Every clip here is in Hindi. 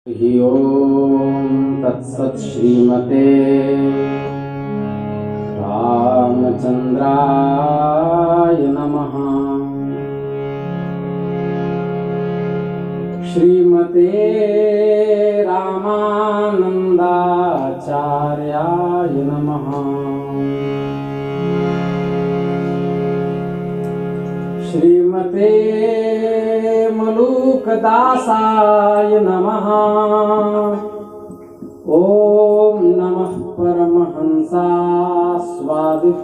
हि ओम तत्सत् श्रीमते रामचंद्राय नमः। श्रीमते रामानंदाचार्याय नमः। श्रीमते मलूकदासाय नमः। ओम नमः परमहंसास्वादित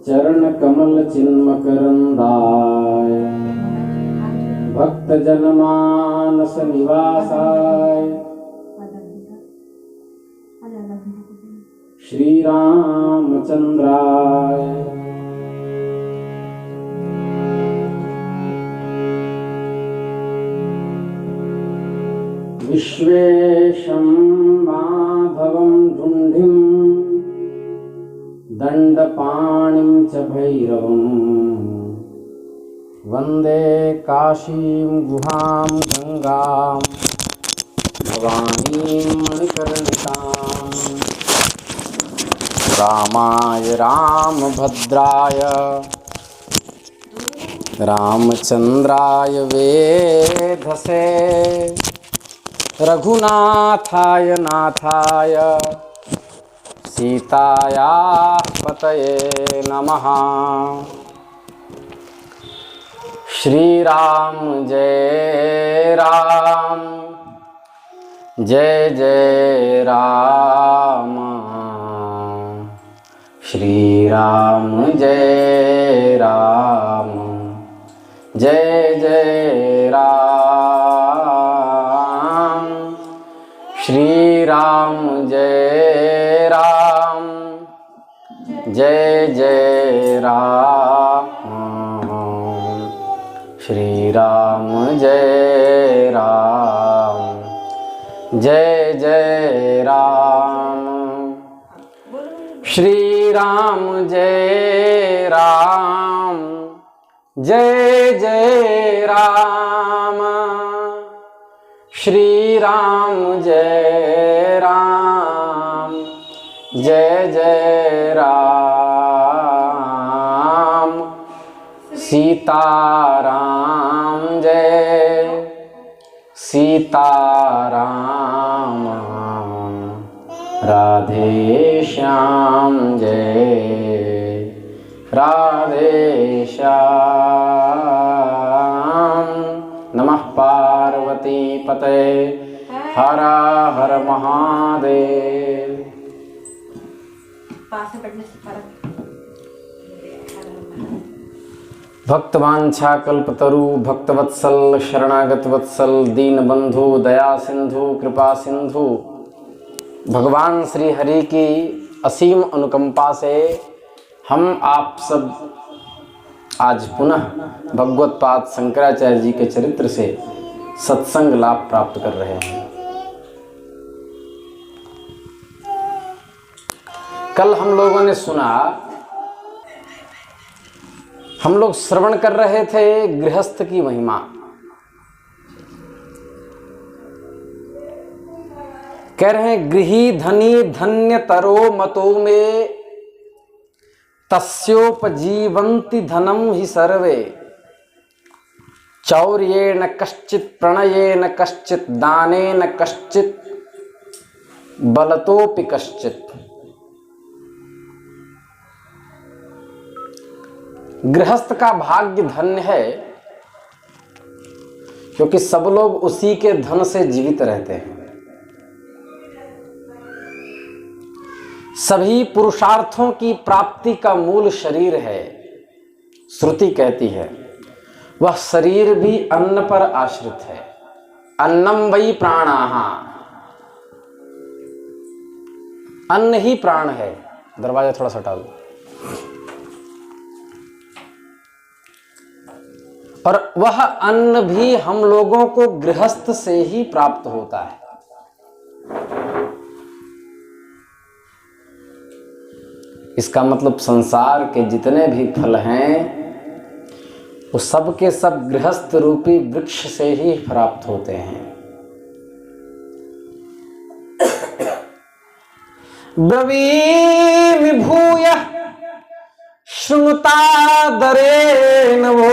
चरण कमल चिन्मकरंदाय भक्त जनमानस निवासाय श्री रामचंद्राय विश्वेशं माधवं धुंधिं दंडपाणिं च भैरवं वंदे काशीं गुहां गंगां भवानीं मणिकर्णिकां। रामाय रामभद्राय रामचंद्राय वेधसे रघुनाथाय नाथाय सीतायाः पतये नमः। श्री राम जय राम जय जय राम। श्री राम जय राम जय जय राम। श्री राम जय राम जय जय राम। श्री राम जय राम जय जय राम। श्री राम जय राम जय जय राम। श्री राम जय राम जय जय राम। सीताराम जय सीताराम। राधे श्याम जय राधे श्याम। नमः पार्वती पतये हर हर महादेव। भक्तवांछा कल्पतरु भक्तवत्सल शरणागत वत्सल दीन बंधु दया सिंधु कृपा सिंधु भगवान श्री हरि की असीम अनुकंपा से हम आप सब आज पुनः भगवत पाद शंकराचार्य जी के चरित्र से सत्संग लाभ प्राप्त कर रहे हैं। कल हम लोगों ने सुना, हम लोग श्रवण कर रहे थे गृहस्थ की महिमा। कह रहे हैं गृही धनी धन्य तरो मतो में तस्योपजीवन्ति धनम ही सर्वे। चौर्येण कश्चित् प्रणयेन कश्चित् दानेन कश्चित् बलतोपि कश्चित्। गृहस्थ का भाग्य धन्य है क्योंकि सब लोग उसी के धन से जीवित रहते हैं। सभी पुरुषार्थों की प्राप्ति का मूल शरीर है। श्रुति कहती है वह शरीर भी अन्न पर आश्रित है। अन्नम वै प्राणाः। अन्न ही प्राण है। दरवाजा थोड़ा सा हटा दो। और वह अन्न भी हम लोगों को गृहस्थ से ही प्राप्त होता है। इसका मतलब संसार के जितने भी फल हैं वो सब के सब गृहस्थ रूपी वृक्ष से ही प्राप्त होते हैं। ब्रवीमि भूयः शृणुतादरेण वो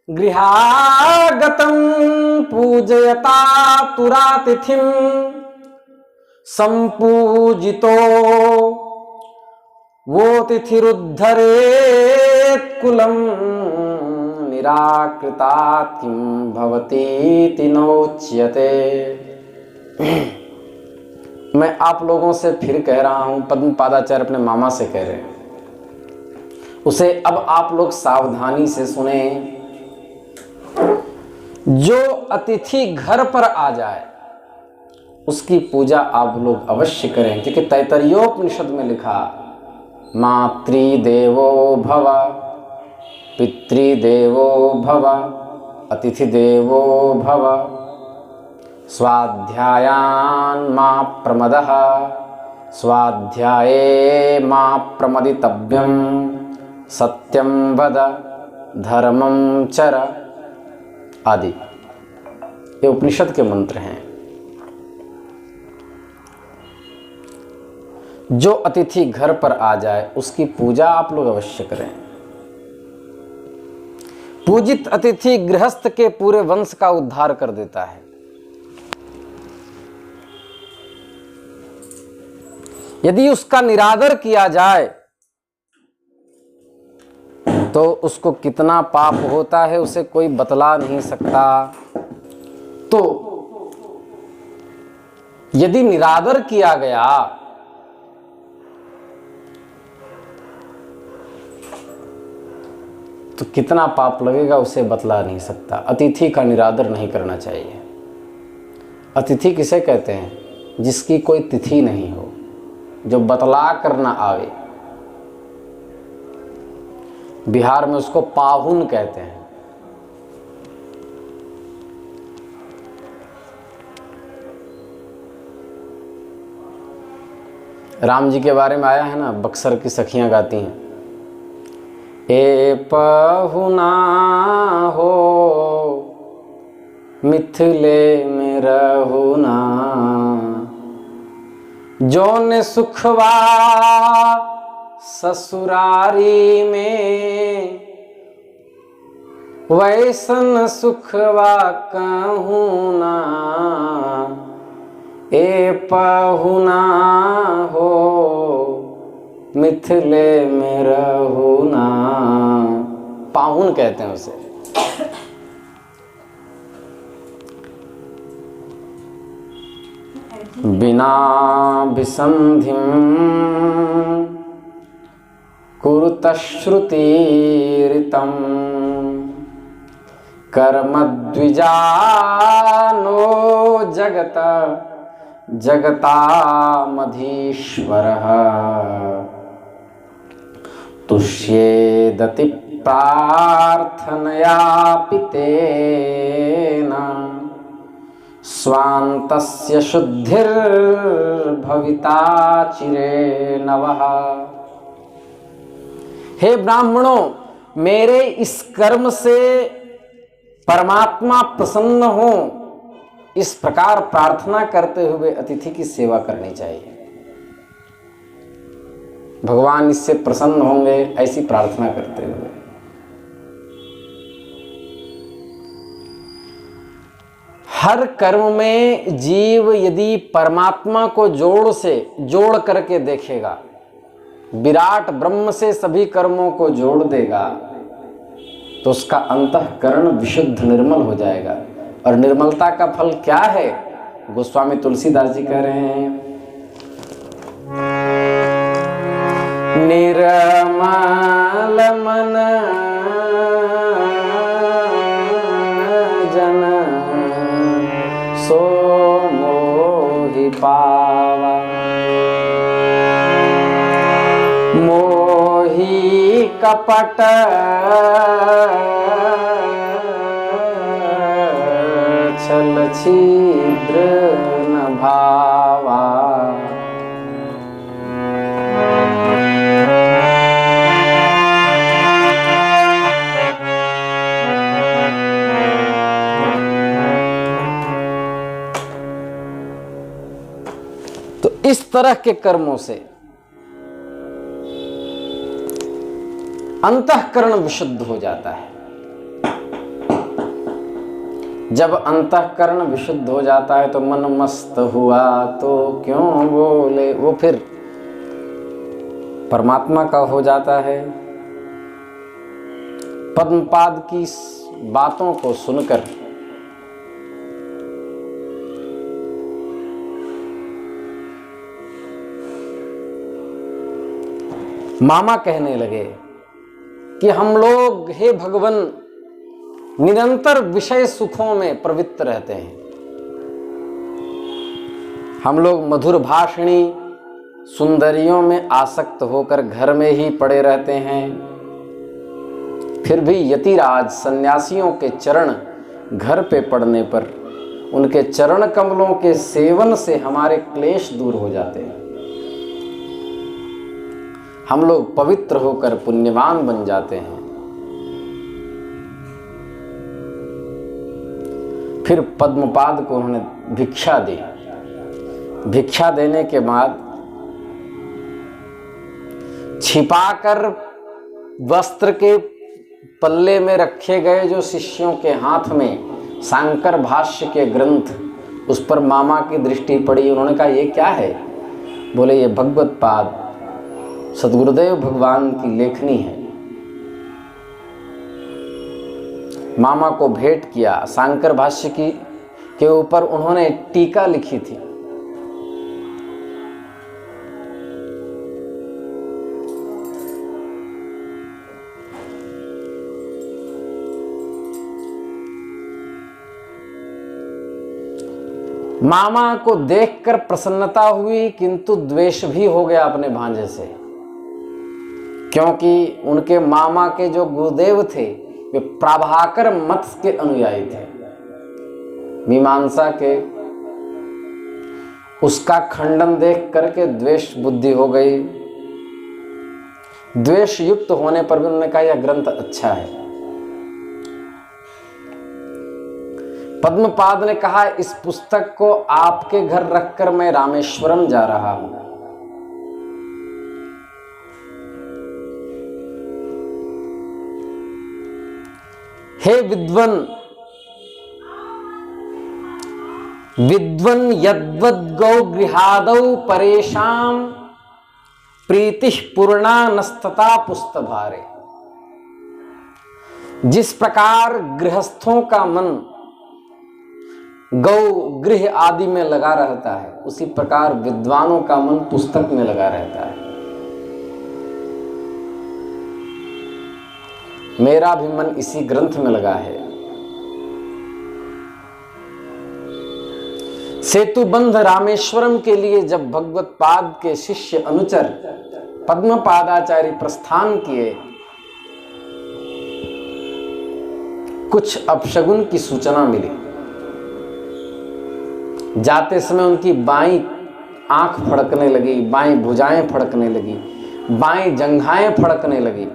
गृहागतं पूजयता तुरातिथिं संपूजितो वो तिथिरुद्धरेत् कुलं निराकृतात् किं भवतीति नोच्यते। मैं आप लोगों से फिर कह रहा हूं, पद्मपादाचार्य अपने मामा से कह रहे हैं, उसे अब आप लोग सावधानी से सुने। जो अतिथि घर पर आ जाए उसकी पूजा आप लोग अवश्य करें, क्योंकि तैतरीयोपनिषद में लिखा मातृदेवो भव, पितृदेवो भव, अतिथिदेवो भव, स्वाध्यायान् मा प्रमदः, स्वाध्याये मा प्रमदितव्यं, सत्यं वद, धर्मं चर आदि। ये उपनिषद के मंत्र हैं। जो अतिथि घर पर आ जाए उसकी पूजा आप लोग अवश्य करें। पूजित अतिथि गृहस्थ के पूरे वंश का उद्धार कर देता है। यदि उसका निरादर किया जाए तो उसको कितना पाप होता है उसे कोई बतला नहीं सकता। तो यदि निरादर किया गया तो कितना पाप लगेगा उसे बतला नहीं सकता। अतिथि का निरादर नहीं करना चाहिए। अतिथि किसे कहते हैं? जिसकी कोई तिथि नहीं हो, जो बतला कर ना आवे। बिहार में उसको पाहुन कहते हैं। राम जी के बारे में आया है ना, बक्सर की सखियां गाती हैं, ए पहुना हो मिथिले में रहुना, जौन सुखवा ससुरारी में, वैसन सुखवा कहूँ ना, ए पहुना हो मिथिले में रहुना। पाहुन कहते हैं उसे। बिना विसंधिम कुरुत श्रुतिरितम, कर्मद्विजानो जगत जगतामधीश्वरः, तुष्येदति प्रार्थनयापि तेन, स्वान्तस्य शुद्धिर्भविता चिरेणवः। हे ब्राह्मणों, मेरे इस कर्म से परमात्मा प्रसन्न हो, इस प्रकार प्रार्थना करते हुए अतिथि की सेवा करनी चाहिए। भगवान इससे प्रसन्न होंगे, ऐसी प्रार्थना करते हुए। हर कर्म में जीव यदि परमात्मा को जोड़ करके देखेगा, विराट ब्रह्म से सभी कर्मों को जोड़ देगा, तो उसका अंतःकरण विशुद्ध निर्मल हो जाएगा। और निर्मलता का फल क्या है? गोस्वामी तुलसीदास जी कह रहे हैं, निर्मल मन जन सो मोहि पावा, मोहि कपट छल छिद्र न भावा। तो इस तरह के कर्मों से अंतःकरण विशुद्ध हो जाता है। जब अंतःकरण विशुद्ध हो जाता है तो मन मस्त हुआ तो क्यों बोले, वो फिर परमात्मा का हो जाता है। पद्मपाद की बातों को सुनकर मामा कहने लगे कि हम लोग हे भगवान निरंतर विषय सुखों में प्रवृत्त रहते हैं। हम लोग मधुर भाषणी सुंदरियों में आसक्त होकर घर में ही पड़े रहते हैं। फिर भी यतिराज सन्यासियों के चरण घर पे पड़ने पर उनके चरण कमलों के सेवन से हमारे क्लेश दूर हो जाते हैं। हम लोग पवित्र होकर पुण्यवान बन जाते हैं। फिर पद्मपाद को उन्होंने भिक्षा दी। भिक्षा देने के बाद छिपाकर वस्त्र के पल्ले में रखे गए जो शिष्यों के हाथ में शांकर भाष्य के ग्रंथ, उस पर मामा की दृष्टि पड़ी। उन्होंने कहा ये क्या है? बोले ये भगवत पाद सद्गुरुदेव भगवान की लेखनी है। मामा को भेंट किया। शांकर भाष्य के ऊपर उन्होंने टीका लिखी थी। मामा को देखकर प्रसन्नता हुई किंतु द्वेष भी हो गया अपने भांजे से, क्योंकि उनके मामा के जो गुरुदेव थे वे प्रभाकर मत के अनुयायी थे, मीमांसा के। उसका खंडन देख करके द्वेष बुद्धि हो गई। द्वेष युक्त होने पर भी उन्होंने कहा यह ग्रंथ अच्छा है। पद्मपाद ने कहा इस पुस्तक को आपके घर रखकर मैं रामेश्वरम जा रहा हूं। हे विद्वन, विद्वन यद्वद गौ गृहादौ परेशाम प्रीतिः पूर्णा नस्तता पुस्तभारे। जिस प्रकार गृहस्थों का मन गौ गृह आदि में लगा रहता है, उसी प्रकार विद्वानों का मन पुस्तक में लगा रहता है। मेरा भी मन इसी ग्रंथ में लगा है। सेतुबंध रामेश्वरम के लिए जब भगवत पाद के शिष्य अनुचर पद्मपादाचार्य प्रस्थान किए, कुछ अपशगुन की सूचना मिली। जाते समय उनकी बाईं आंख फड़कने लगी, बाईं भुजाएं फड़कने लगी, बाईं जंघाएं फड़कने लगी।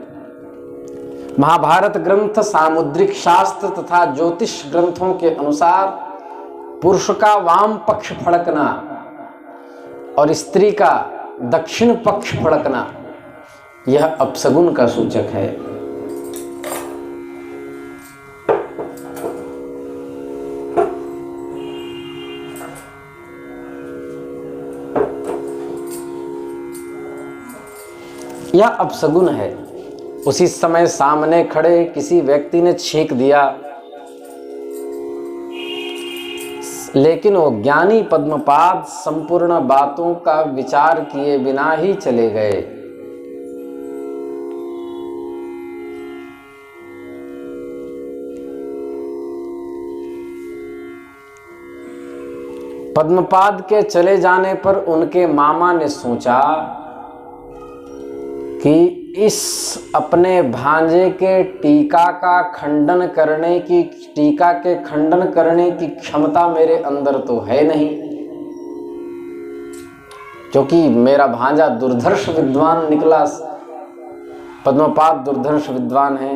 महाभारत ग्रंथ, सामुद्रिक शास्त्र तथा ज्योतिष ग्रंथों के अनुसार पुरुष का वाम पक्ष फड़कना और स्त्री का दक्षिण पक्ष फड़कना यह अपशगुन का सूचक है। यह अपशगुन है। उसी समय सामने खड़े किसी व्यक्ति ने छींक दिया, लेकिन वो ज्ञानी पद्मपाद संपूर्ण बातों का विचार किए बिना ही चले गए। पद्मपाद के चले जाने पर उनके मामा ने सोचा कि इस अपने भांजे के टीका के खंडन करने की क्षमता मेरे अंदर तो है नहीं, क्योंकि मेरा भांजा दुर्धर्ष विद्वान निकला। पद्मपाद दुर्धर्ष विद्वान है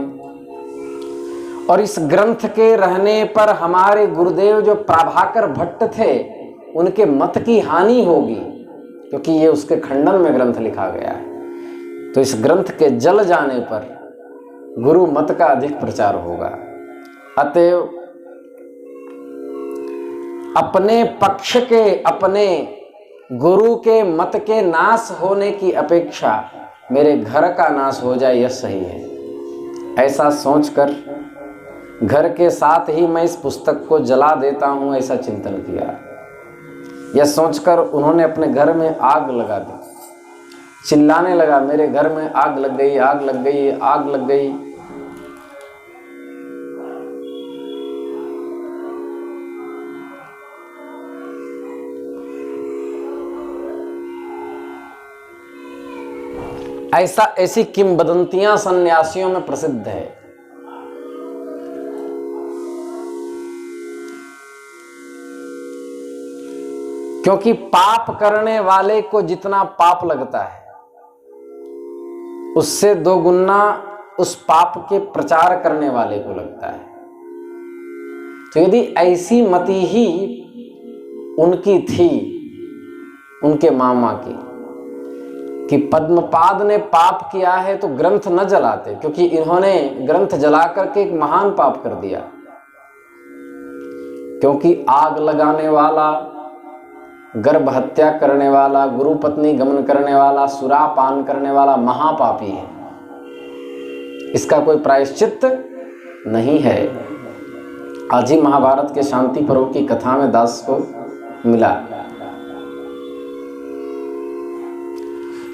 और इस ग्रंथ के रहने पर हमारे गुरुदेव जो प्रभाकर भट्ट थे उनके मत की हानि होगी, क्योंकि ये उसके खंडन में ग्रंथ लिखा गया है। तो इस ग्रंथ के जल जाने पर गुरु मत का अधिक प्रचार होगा। अतएव अपने पक्ष के, अपने गुरु के मत के नाश होने की अपेक्षा मेरे घर का नाश हो जाए, यह सही है। ऐसा सोचकर घर के साथ ही मैं इस पुस्तक को जला देता हूं, ऐसा चिंतन किया। यह सोचकर उन्होंने अपने घर में आग लगा दी। चिल्लाने लगा, मेरे घर में आग लग गई, आग लग गई, आग लग गई। ऐसी किंवदंतियां सन्यासियों में प्रसिद्ध है। क्योंकि पाप करने वाले को जितना पाप लगता है उससे 2 गुना उस पाप के प्रचार करने वाले को लगता है। तो यदि ऐसी मति ही उनकी थी, उनके मामा की, कि पद्मपाद ने पाप किया है तो ग्रंथ न जलाते, क्योंकि इन्होंने ग्रंथ जला करके एक महान पाप कर दिया। क्योंकि आग लगाने वाला, गर्भ हत्या करने वाला, गुरु पत्नी गमन करने वाला, सुरापान करने वाला महापापी है। इसका कोई प्रायश्चित नहीं है। आज ही महाभारत के शांति पर्व की कथा में दास को मिला।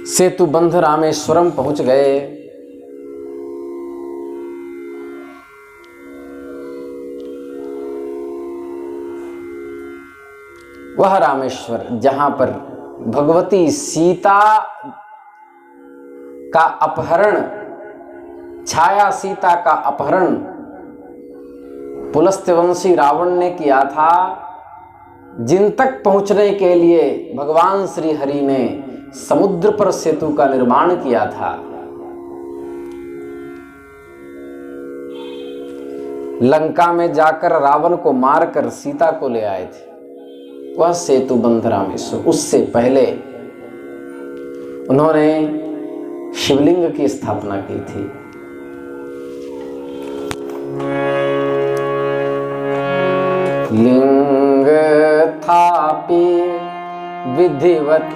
सेतुबंध रामेश्वरम पहुंच गए। वह रामेश्वर जहां पर भगवती सीता का अपहरण, छाया सीता का अपहरण पुलस्त्यवंशी रावण ने किया था, जिन तक पहुंचने के लिए भगवान श्री हरि ने समुद्र पर सेतु का निर्माण किया था। लंका में जाकर रावण को मारकर सीता को ले आए थे, वह सेतुबंध रामेश्वर। उससे पहले उन्होंने शिवलिंग की स्थापना की थी। लिंग थापी विधिवत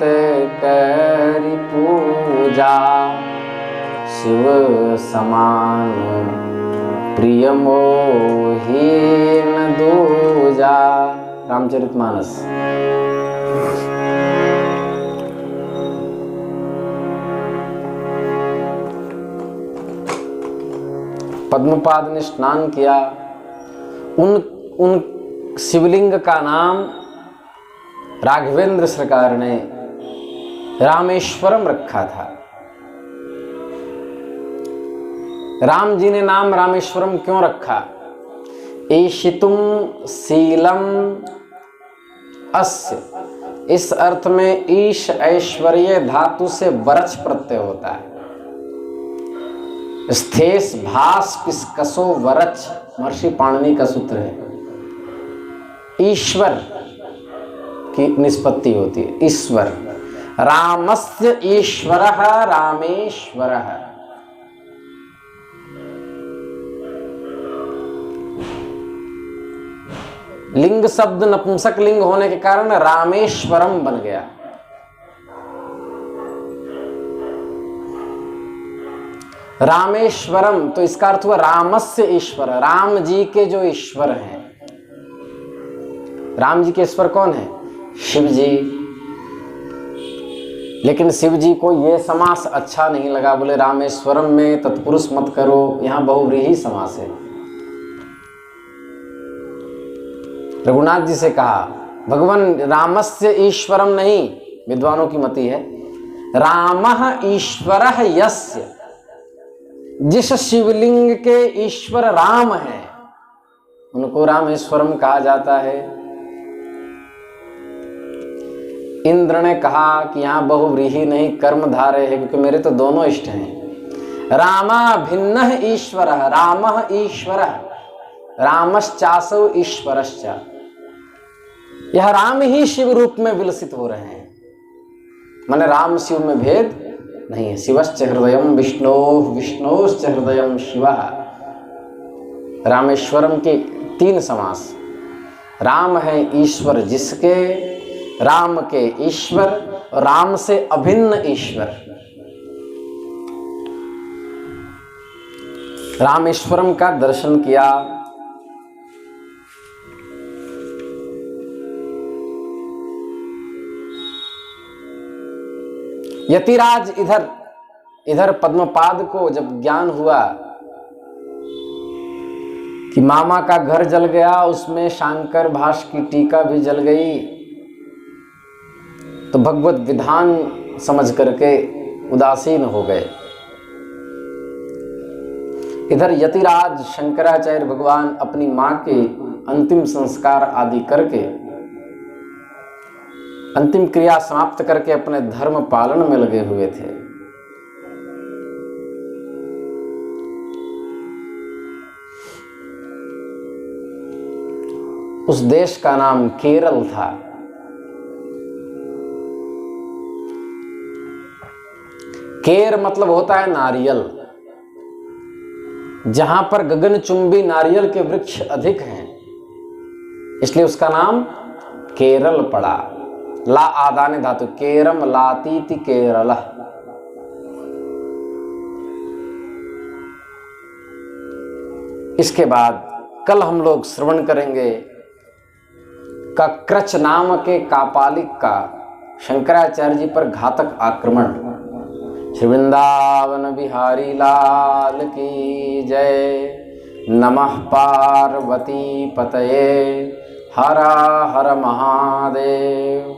करी पूजा, शिव समान प्रिय मोहि न दूजा। रामचरितमानस। पद्मपाद ने स्नान किया। उन शिवलिंग का नाम राघवेंद्र सरकार ने रामेश्वरम रखा था। राम जी ने नाम रामेश्वरम क्यों रखा? ईशितुम शीलम अस्य, इस अर्थ में ईश ऐश्वर्य धातु से वरच प्रत्यय होता है। स्थेस भास पिस्कसो वरच महर्षि पाणिनि का सूत्र है। ईश्वर की निष्पत्ति होती है, ईश्वर। रामस्य ईश्वरः रामेश्वरः। लिंग शब्द नपुंसक लिंग होने के कारण रामेश्वरम बन गया। रामेश्वरम तो इसका अर्थ हुआ रामस्य ईश्वर, राम जी के जो ईश्वर हैं। राम जी के ईश्वर कौन है? शिव जी। लेकिन शिव जी को यह समास अच्छा नहीं लगा, बोले रामेश्वरम में तत्पुरुष मत करो, यहां बहुव्रीहि समास है। रघुनाथ जी से कहा भगवान रामस्य ईश्वरम नहीं, विद्वानों की मति है रामः ईश्वरः यस्य, जिस शिवलिंग के ईश्वर राम है उनको रामेश्वरम कहा जाता है। इंद्र ने कहा कि यहां बहुव्रीहि नहीं कर्मधारय है, क्योंकि मेरे तो दोनों इष्ट हैं। रामा भिन्नः ईश्वरः, रामः ईश्वरः, रामश्चासौ ईश्वरश्च। यह राम ही शिव रूप में विलसित हो रहे हैं। माने राम शिव में भेद नहीं है। शिवश्च हृदयम विष्णोः विष्णोश्च हृदयम शिवः। रामेश्वरम के 3 समास। राम है ईश्वर जिसके, राम के ईश्वर, राम से अभिन्न ईश्वर। रामेश्वरम का दर्शन किया, यतिराज इधर पद्मपाद को जब ज्ञान हुआ कि मामा का घर जल गया, उसमें शांकर भाष्य की टीका भी जल गई, तो भगवत विधान समझ करके उदासीन हो गए। इधर यतिराज शंकराचार्य भगवान अपनी मां के अंतिम संस्कार आदि करके, अंतिम क्रिया समाप्त करके अपने धर्म पालन में लगे हुए थे। उस देश का नाम केरल था। केर मतलब होता है नारियल। जहां पर गगनचुंबी नारियल के वृक्ष अधिक हैं, इसलिए उसका नाम केरल पड़ा। ला आदाने धातु, केरम लातीति केरल। इसके बाद कल हम लोग श्रवण करेंगे कक्रच नाम के कापालिक का शंकराचार्य जी पर घातक आक्रमण। श्री वृंदावन बिहारी लाल की जय। नमः पार्वती पतये। हर हर महादेव।